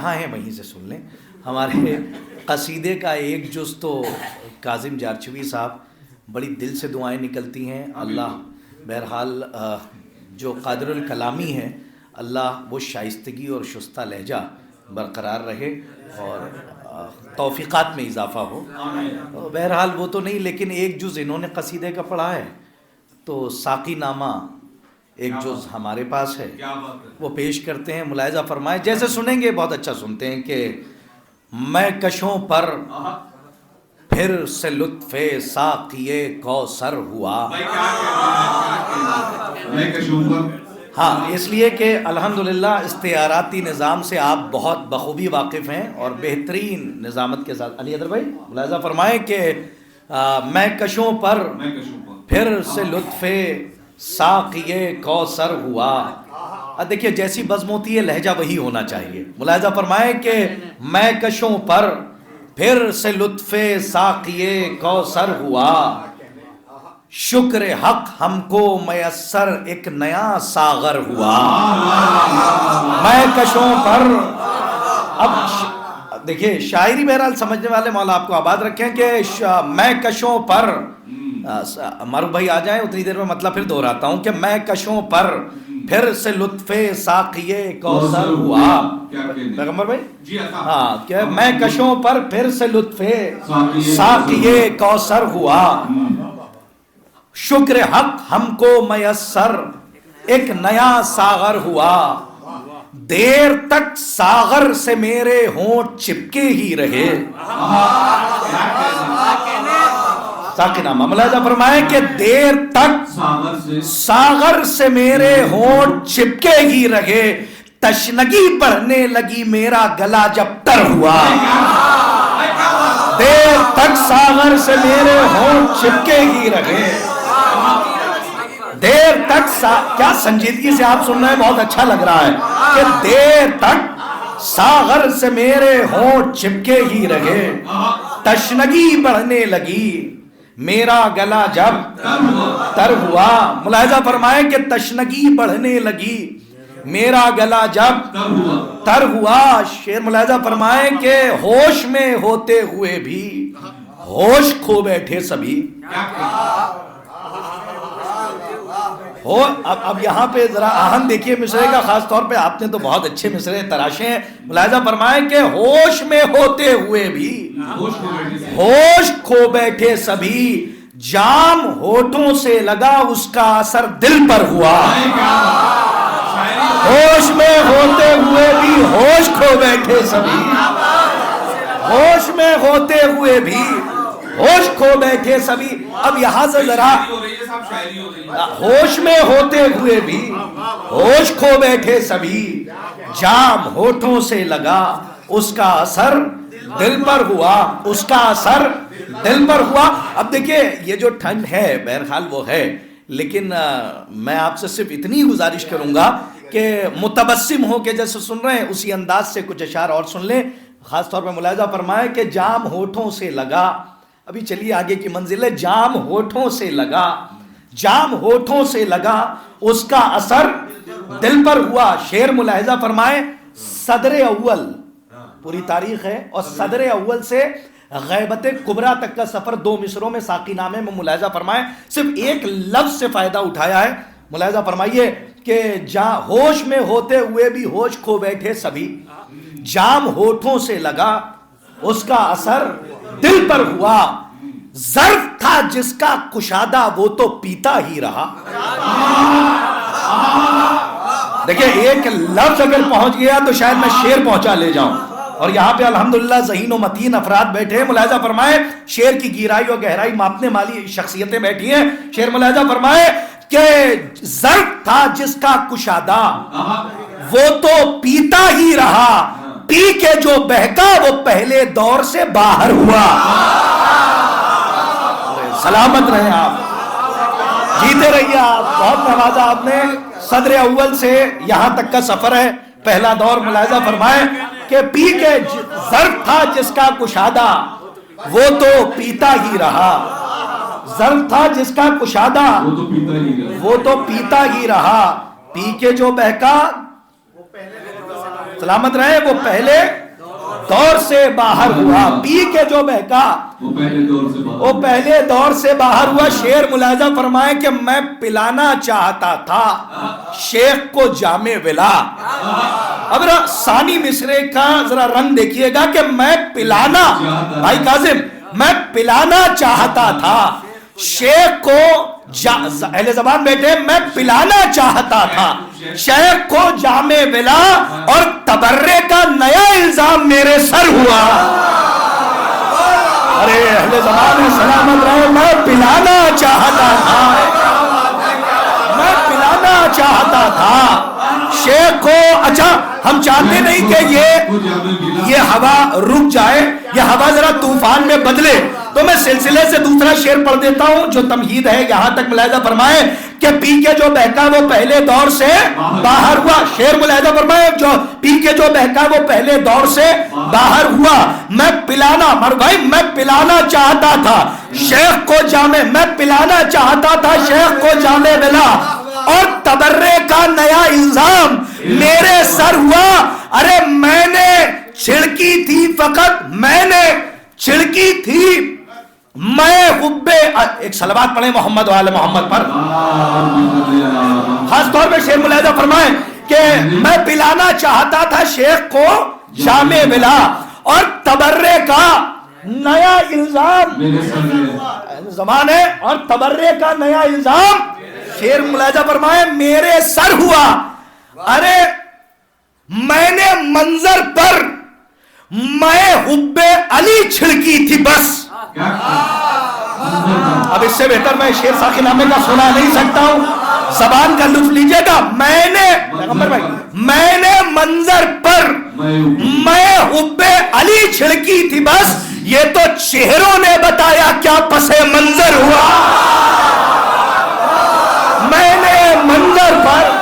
کہاں ہیں وہیں سے سن لیں. ہمارے قصیدے کا ایک جز تو کاظم جارچوی صاحب، بڑی دل سے دعائیں نکلتی ہیں. اللہ بہرحال جو قادر الکلامی ہے، اللہ وہ شائستگی اور شستہ لہجہ برقرار رہے اور توفیقات میں اضافہ ہو. بہرحال وہ تو نہیں، لیکن ایک جز انہوں نے قصیدے کا پڑھا ہے، تو ساقی نامہ ایک جز ہمارے پاس ہے، وہ پیش کرتے ہیں. ملاحظہ فرمائیں، جیسے سنیں گے بہت اچھا سنتے ہیں کہ میں کشوں پر پھر سے لطف ساقی کوثر ہوا. ہاں، اس لیے کہ الحمدللہ استعاراتی نظام سے آپ بہت بخوبی واقف ہیں اور بہترین نظامت کے ساتھ. علی حیدر بھائی ملاحظہ فرمائیں کہ میں کشوں پر پھر سے لطف ساقی کوثر ہوا. دیکھیے جیسی بزم ہوتی ہے لہجہ وہی ہونا چاہیے. ملاحظہ فرمائیں کہ میں کشوں پر پھر سے لطف ساقی کوثر ہوا. شکر حق ہم کو میسر ایک نیا ساغر ہوا. میں کشوں پر، اب دیکھیے شاعری بہرحال سمجھنے والے مولا آپ کو آباد رکھیں کہ میں کشوں پر، معروف بھائی آ جائیں اتنی دیر میں مطلب پھر دہراتا ہوں کہ میں کشوں پر پھر سے لطف ساقی کوثر ہوا. پیغمبر بھائی ہاں، کہ میں کشوں پر پھر سے لطف ساقی کوثر ہوا. شکر حق ہم کو میسر ایک نیا ساغر ہوا. دیر تک ساغر سے میرے ہونٹ چپکے ہی رہے. ساقی نامہ ملاحظہ فرمائیں کہ دیر تک ساغر سے میرے ہونٹ چپکے ہی رہے. تشنگی بڑھنے لگی میرا گلا جب تر ہوا. دیر تک ساغر سے میرے ہونٹ چپکے ہی رہے. دیر تک کیا سنجیدگی سے آپ سن رہے ہیں، بہت اچھا لگ رہا ہے کہ دیر تک ساغر سے میرے ہونٹ چپکے ہی رہے. تشنگی بڑھنے لگی میرا گلا جب تر ہوا. ملاحظہ فرمائیں کہ تشنگی بڑھنے لگی میرا گلا جب تر ہوا. شعر ملاحظہ فرمائیں کہ ہوش میں ہوتے ہوئے بھی ہوش کھو بیٹھے سبھی. اب یہاں پہ ذرا آہن دیکھیے مصرے کا، خاص طور پہ آپ نے تو بہت اچھے مصرے تراشے ہیں. ملاحظہ فرمائیں کہ ہوش میں ہوتے ہوئے بھی ہوش کھو بیٹھے سبھی. جام ہونٹوں سے لگا اس کا اثر دل پر ہوا. ہوش میں ہوتے ہوئے بھی ہوش کھو بیٹھے سبھی. ہوش میں ہوتے ہوئے بھی ہوش کھو بیٹھے سبھی. اب یہاں سے ذرا ہوش میں ہوتے ہوئے بھی ہوش کھو بیٹھے سبھی. جام ہونٹوں سے لگا اس کا اثر دل پر ہوا. اس کا اثر دل پر ہوا. اب دیکھیں یہ جو ٹھنڈ ہے بہرحال وہ ہے، لیکن میں آپ سے صرف اتنی گزارش کروں گا کہ متبسم ہو کے جیسے سن رہے ہیں اسی انداز سے کچھ اشعار اور سن لیں. خاص طور پہ ملاحظہ فرمائیں کہ جام ہونٹوں سے لگا، ابھی چلیے آگے کی منزل ہے. جام ہونٹوں سے لگا، جام ہونٹوں سے لگا اس کا اثر دل پر ہوا. شعر ملاحظہ فرمائیں، صدر اول پوری تاریخ ہے اور صدر اول سے غیبت کبریٰ تک کا سفر 2 مصروں میں ساقی نامے میں ملاحظہ فرمائیں. صرف ایک لفظ سے فائدہ اٹھایا ہے. ملاحظہ فرمائیے کہ ہوش میں ہوتے ہوئے بھی ہوش کھو بیٹھے سبھی. جام ہونٹوں سے لگا اس کا اثر دل پر ہوا. ظرف تھا جس کا کشادہ وہ تو پیتا ہی رہا. دیکھیں ایک لفظ اگر پہنچ گیا تو شاید میں شعر پہنچا لے جاؤں، اور یہاں پہ الحمدللہ ذہین و متین افراد بیٹھے ہیں. ملاحظہ فرمائے شعر کی گہرائی اور گہرائی ماپنے والی شخصیتیں بیٹھی ہیں. شعر ملاحظہ فرمائے کہ ظرف تھا جس کا کشادہ وہ تو پیتا ہی رہا. پی کے جو بہکا وہ پہلے دور سے باہر ہوا. سلامت رہے آپ، جیتے رہیے آپ. بہت نوازا آپ نے. صدر اول سے یہاں تک کا سفر ہے، پہلا دور. ملاحظہ فرمائیں کہ پی کے ظرف تھا جس کا کشادہ وہ تو پیتا ہی رہا. ظرف تھا جس کا کشادہ وہ تو پیتا ہی رہا. پی کے جو بہکا سلامت رہے، وہ پہلے دور سے باہر ہوا، پی کے جو بہکا وہ پہلے دور سے باہر ہوا۔ شعر ملاحظہ فرمائے کہ میں پلانا چاہتا تھا شیخ کو جام ولا۔ اب ثانی مصرے کا ذرا رنگ دیکھیے گا کہ میں پلانا، بھائی کاظم، میں پلانا چاہتا تھا شیخ کو، اہل زبان بیٹھے، میں پلانا چاہتا تھا شیخ کو جام ولا، اور تبرے کا نیا الزام میرے سر ہوا۔ ارے اہل زبان سلامت رہے، میں پلانا چاہتا تھا، میں پلانا چاہتا تھا شیخ کو۔ اچھا ہم چاہتے نہیں کہ یہ ہوا رک جائے، یہ ہوا ذرا طوفان میں بدلے، تو میں سلسلے سے دوسرا شعر پڑھ دیتا ہوں جو تمہید ہے، یہاں تک ملاحظہ فرمائے کہ پی کے جو بہکا وہ پہلے دور سے باہر ہوا۔ شعر ملاحظہ فرمائے، جو پی کے جو بہکا وہ پہلے دور سے باہر ہوا۔ میں پلانا، مر بھائی، میں پلانا چاہتا تھا شیخ کو جامع، میں پلانا چاہتا تھا شیخ کو جامع ولا، اور تبرے کا نیا الزام میرے سر ہوا۔ ارے میں نے چھڑکی تھی، فقط میں نے چھڑکی تھی، میں حب، ایک صلوات پڑھیں محمد و آل محمد پر، خاص طور پہ شعر ملاحظہ فرمائیں کہ میں پلانا چاہتا تھا شیخ کو جام ولا، اور تبرے کا نیا الزام زمان ہے، اور تبرے کا نیا الزام شعر ملاحظہ فرمائیں میرے سر ہوا۔ ارے میں نے منظر پر میں حب علی چھڑکی تھی بس۔ اب اس سے بہتر میں شعر ساقی نامے کا سنا نہیں سکتا ہوں، زبان کا لطف لیجئے گا۔ میں نے منظر پر میں حب علی چھڑکی تھی بس، یہ تو چہروں نے بتایا کیا پس منظر ہوا۔ میں نے منظر پر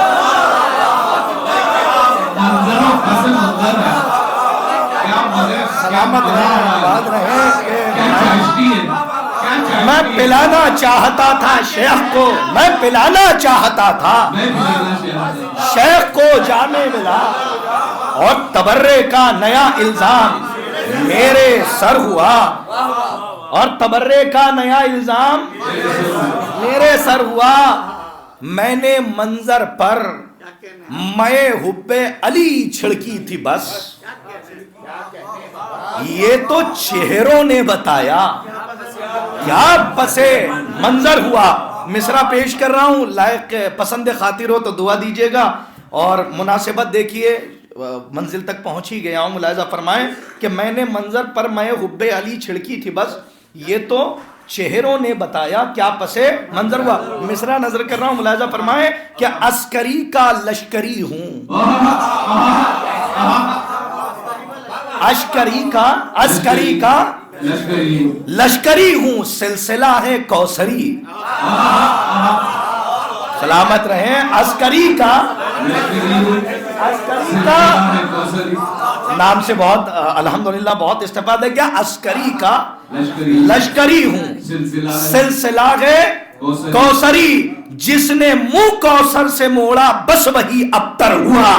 میں پلانا چاہتا تھا شیخ کو، میں پلانا چاہتا تھا شیخ کو جام ولا، اور تبرے کا نیا الزام میرے سر ہوا، اور تبرے کا نیا الزام میرے سر ہوا۔ میں نے منظر پر میں حب علی چھڑکی تھی بس، یہ تو چہروں نے بتایا کیا پسے منظر ہوا۔ مصرع پیش کر رہا ہوں، لائق پسند خاطر ہو تو دعا دیجیے گا، اور مناسبت دیکھیے، منزل تک پہنچ ہی گیا ہوں۔ ملاحظہ فرمائیں کہ میں نے منظر پر میں حب علی چھڑکی تھی بس، یہ تو چہروں نے بتایا کیا پسے منظر ہوا۔ مصرع نظر کر رہا ہوں، ملاحظہ فرمائیں کہ عسکری کا لشکری ہوں، عسکری کا لشکری ہوں، سلسلہ ہے کوثری۔ سلامت رہیں، عسکری کا نام سے بہت الحمدللہ بہت استفادہ ہے، کیا عسکری کا لشکری ہوں، سلسلہ ہے کوثری، جس نے منہ کوثر سے موڑا بس وہی ابتر ہوا۔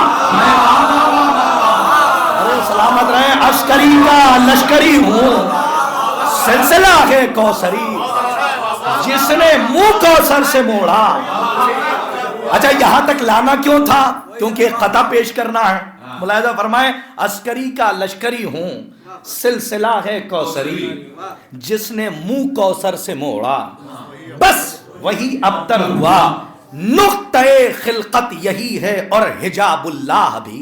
سلامت رہے، عسکری کا لشکری ہوں، سلسلہ ہے کوثری، جس نے منہ کوثر سے موڑا۔ اچھا یہاں تک لانا کیوں تھا؟ کیونکہ ایک قطع پیش کرنا ہے۔ ملاحظہ فرمائیں، عسکری کا لشکری ہوں، سلسلہ ہے کوثری، جس نے منہ کوثر سے موڑا بس وہی ابتر ہوا۔ نقطہ خلقت یہی ہے اور حجاب اللہ بھی۔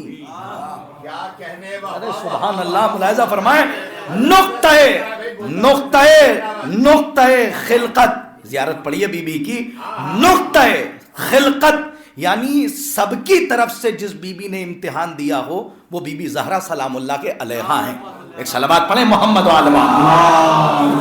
سبحان اللہ، ملاحظہ فرمائیں، نقطہ خلقت، زیارت پڑھیے بی بی کی، نقطہ خلقت یعنی سب کی طرف سے جس بی بی نے امتحان دیا ہو وہ بی بی زہرا سلام اللہ کے علیہا ہیں۔ ایک صلوات پڑھیں محمد و آل محمد۔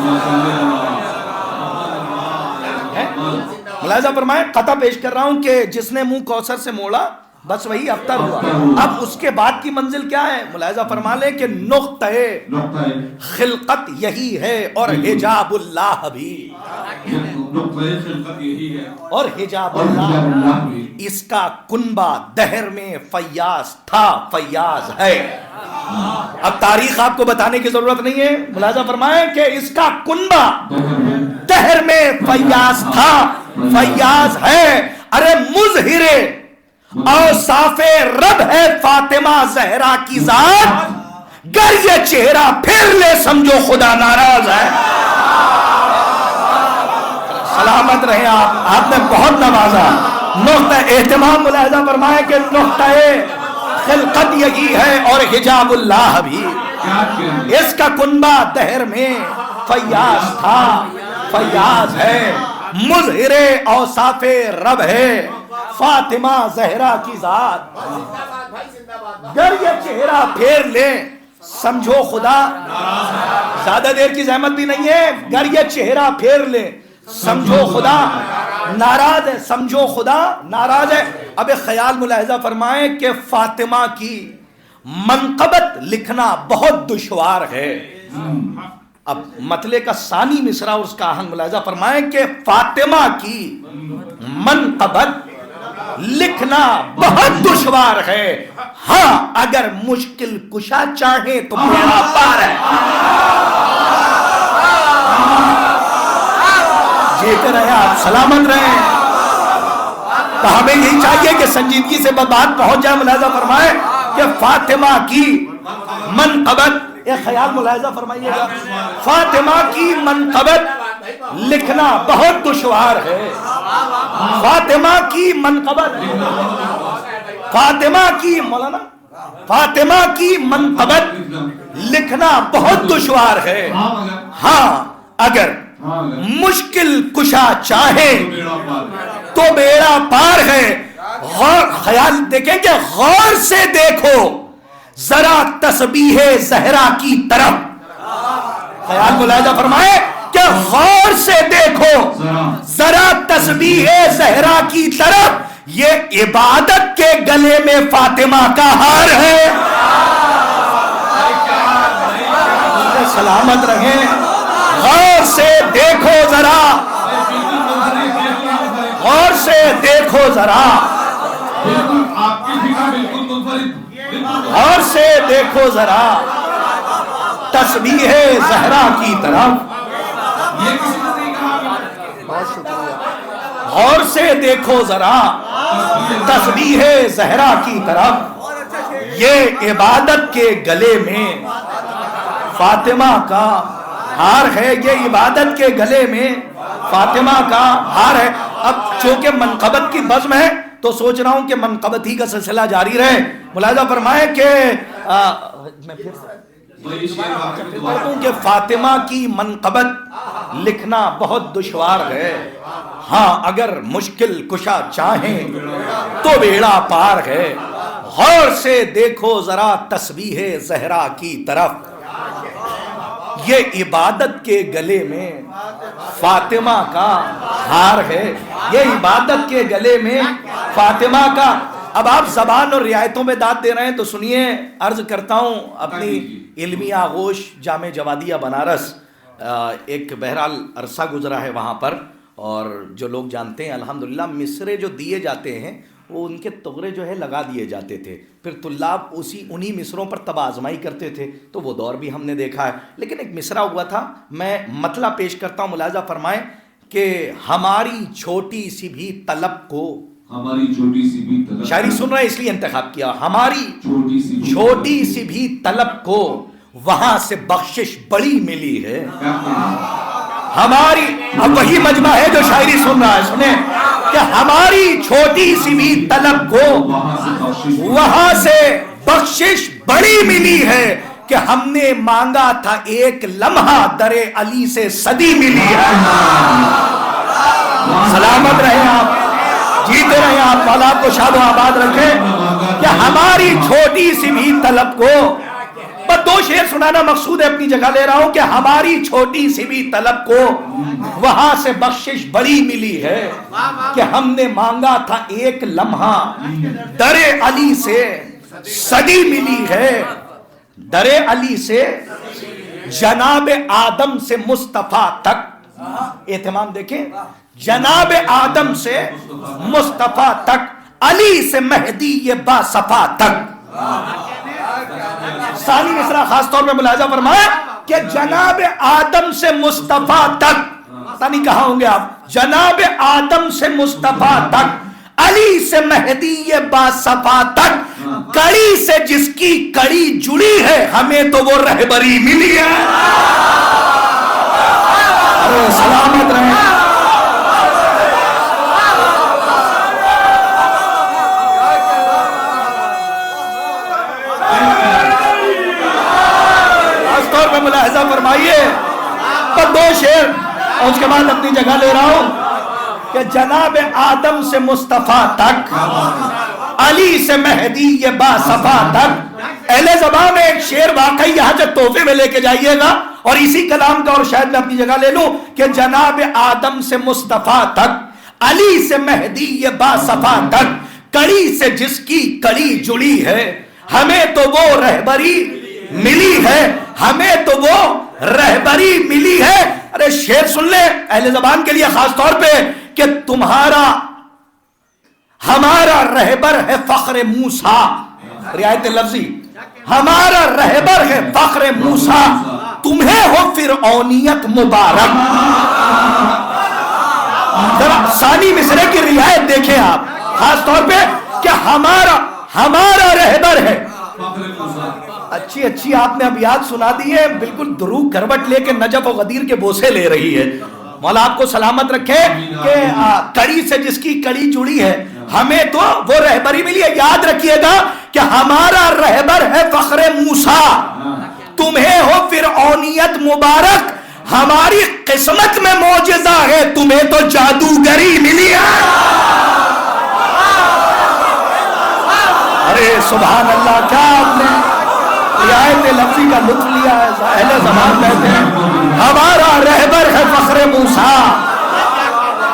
ملاحظہ فرمائیں، قطع پیش کر رہا ہوں کہ جس نے منہ کوثر سے موڑا بس وہی ابتر ہوا۔ اب اس کے بعد کی منزل کیا ہے؟ ملاحظہ فرما لیں کہ نقطہ خلقت یہی ہے اور حجاب اللہ بھی۔ اور حجاب اللہ اس کا کنبہ دہر میں فیاض تھا، فیاض ہے۔ اب تاریخ آپ کو بتانے کی ضرورت نہیں ہے، ملاحظہ فرمائیں کہ اس کا کنبہ دہر میں فیاض تھا، فیاض ہے۔ ارے مظہر اوصاف رب ہے فاطمہ زہرا کی ذات، گر یہ چہرہ پھر لے سمجھو خدا ناراض ہے۔ سلامت رہے آپ نے بہت نوازا۔ نقطہ اہتمام ملاحظہ فرمائے کہ نقطہ خلقت یہی ہے اور حجاب اللہ بھی۔ اس کا کنبہ دہر میں فیاض تھا، فیاض ہے، مظہر اوصاف رب ہے فاطمہ زہرا کی ذات، گر یہ چہرہ پھیر لیں سمجھو خدا، زیادہ دیر کی زحمت بھی نہیں ہے، گر یہ چہرہ پھیر لیں سمجھو خدا ناراض ہے، سمجھو خدا ناراض ہے۔ اب ایک خیال ملاحظہ فرمائیں کہ فاطمہ کی منقبت لکھنا بہت دشوار ہے۔ اب مطلع کا ثانی مصرع اور اس کا آہنگ ملاحظہ فرمائیں کہ فاطمہ کی منقبت لکھنا بہت دشوار ہے، ہاں اگر مشکل کشا چاہیں تو میرا پار ہے۔ جیتے رہے آپ، سلامت رہے۔ تو ہمیں یہی چاہیے کہ سنجیدگی سے بات پہنچ جائے۔ ملاحظہ فرمائے کہ فاطمہ کی منقبت، ایک خیال ملاحظہ فرمائیے گا، فاطمہ کی منقبت لکھنا بہت دشوار ہے۔ فاطمہ کی منقبت، فاطمہ کی مولانا فاطمہ کی منقبت لکھنا بہت دشوار ہے، ہاں اگر مشکل کشا چاہے تو بیڑا پار ہے۔ غور خیال دیکھیں کہ غور سے دیکھو ذرا تسبیح زہرا کی طرف، خیال ملاحظہ فرمائے کہ غور سے دیکھو ذرا تسبیح زہرا کی طرف، یہ عبادت کے گلے میں فاطمہ کا ہار ہے۔ سلامت رہیں، غور سے دیکھو ذرا، غور سے دیکھو ذرا، غور سے دیکھو ذرا تسبیح زہرا کی طرف، غور سے دیکھو ذرا تسبیح زہرا کی طرف، یہ عبادت کے گلے میں فاطمہ کا ہار ہے، یہ عبادت کے گلے میں فاطمہ کا ہار ہے۔ اب چونکہ منقبت کی بزم ہے تو سوچ رہا ہوں کہ منقبت ہی کا سلسلہ جاری رہے۔ ملاحظہ فرمائے کہ میں پھر کہ فاطمہ کی منقبت لکھنا بہت دشوار ہے، ہاں اگر مشکل کشا چاہیں تو بیڑا پار ہے۔ غور سے دیکھو ذرا تسبیح زہرا کی طرف، یہ عبادت کے گلے میں فاطمہ کا ہار ہے، یہ عبادت کے گلے میں فاطمہ کا۔ اب آپ زبان اور رعایتوں میں داد دے رہے ہیں تو سنیے، عرض کرتا ہوں اپنی علمی آغوش جامع جوادیہ بنارس، ایک بہرحال عرصہ گزرا ہے وہاں پر، اور جو لوگ جانتے ہیں الحمدللہ مصرے جو دیے جاتے ہیں وہ ان کے تغرے جو ہے لگا دیے جاتے تھے، پھر طلاب انہی مصروں پر طب آزمائی کرتے تھے، تو وہ دور بھی ہم نے دیکھا ہے۔ لیکن ایک مصرع ہوا تھا، میں مطلع پیش کرتا ہوں، ملاحظہ فرمائیں کہ ہماری چھوٹی سی بھی طلب کو، ہماری چھوٹی سی بھی طلب، شاعری سن رہے ہیں اس لیے انتخاب کیا، ہماری چھوٹی سی بھی طلب کو وہاں سے بخشش بڑی ملی ہے۔ ہماری، اب وہی مجمع ہے جو شاعری سن رہا ہے، سنیں کہ ہماری چھوٹی سی بھی طلب کو وہاں سے بخشش بڑی ملی ہے، کہ ہم نے مانگا تھا ایک لمحہ در علی سے صدی ملی ہے۔ سلامت رہے آپ، جیتے رہے آپ، مولا کو شاد و آباد رکھیں کہ ہماری چھوٹی سی بھی طلب کو، بس دو شعر سنانا مقصود ہے، اپنی جگہ لے رہا ہوں کہ ہماری چھوٹی سی بھی طلب کو وہاں سے بخشش بڑی ملی ہے، کہ ہم نے مانگا تھا ایک لمحہ در علی سے صدی ملی ہے۔ در علی سے جناب آدم سے مصطفیٰ تک اہتمام دیکھیں، جناب آدم سے مصطفیٰ تک، علی سے مہدی یہ با صفا تک. ثانی مصرع خاص طور پہ ملاحظہ فرمائے کہ جناب آدم سے مصطفیٰ تک، پتہ نہیں کہاں ہوں گے آپ، جناب آدم سے مصطفیٰ تک، علی سے مہدی یہ با صفا تک، کڑی سے جس کی کڑی جڑی ہے ہمیں تو وہ رہبری ملی ہے. ارے سلامت رہیں. خاص طور پہ ملاحظہ فرمائیے، پر دو شعر اور اس کے بعد اپنی جگہ لے رہا ہوں کہ جناب آدم سے مصطفیٰ تک، علی سے مہدی یہ با صفا تک. اہل زبان میں ایک شعر واقعی یہاں سے تحفے میں لے کے جائیے گا، اور اسی کلام کا، اور شاید میں اپنی جگہ لے لوں کہ جناب آدم سے مصطفیٰ تک، علی سے مہدی یہ با صفا تک، کڑی سے جس کی کڑی جڑی ہے ہمیں تو وہ رہبری ملی ہے، ہمیں تو وہ رہبری ملی ہے. ارے شعر سن لیں اہل زبان کے لیے خاص طور پہ کہ تمہارا ہمارا رہبر ہے فخر موسیٰ، رعایت لفظی، ہمارا رہبر ہے فخر موسیٰ، تمہیں ہو فرعونیت مبارک. ذرا ثانی مصرے کی رعایت دیکھیں آپ، خاص طور پہ کہ ہمارا رہبر ہے. اچھی آپ نے اب یاد سنا دی ہے، بالکل درو کروٹ لے کے نجف و غدیر کے بوسے لے رہی ہے. مولا آپ کو سلامت رکھے کہ کڑی سے جس کی کڑی جڑی ہے ہمیں تو وہ رہبری ملی ہے. یاد رکھیے گا کہ ہمارا رہبر ہے فخر موسیٰ، تمہیں ہو فرعونیت مبارک، ہماری قسمت میں معجزہ ہے، تمہیں تو جادوگری ملی ہے. ارے سبحان اللہ، کیا آپ نے رعایت لفظی کا لطف لیا ہے. اہل زمان کہتے ہیں ہمارا رہبر ہے فخر موسیٰ،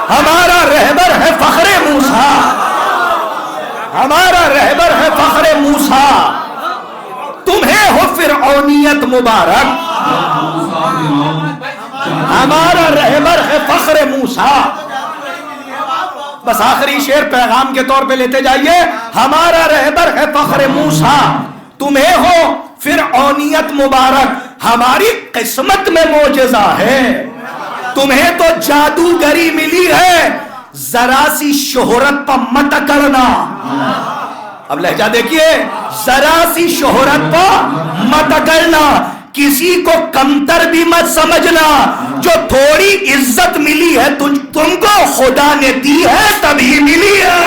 ہمارا رہبر ہے فخر موسیٰ، ہمارا رہبر ہے فخر موسیٰ، تمہیں ہو فرعونیت مبارک، ہمارا رہبر ہے فخر موسیٰ. بس آخری شعر پیغام کے طور پہ لیتے جائیے، ہمارا رہبر ہے فخر موسیٰ، تمہیں ہو فرعونیت مبارک، ہماری قسمت میں معجزہ ہے، تمہیں تو جادوگری ملی ہے، ذرا سی شہرت پہ مت کرنا. اب لہجہ دیکھیے، ذرا سی شہرت پہ مت کرنا، کسی کو کمتر بھی مت سمجھنا، جو تھوڑی عزت ملی ہے تم کو خدا نے دی ہے تبھی ملی ہے.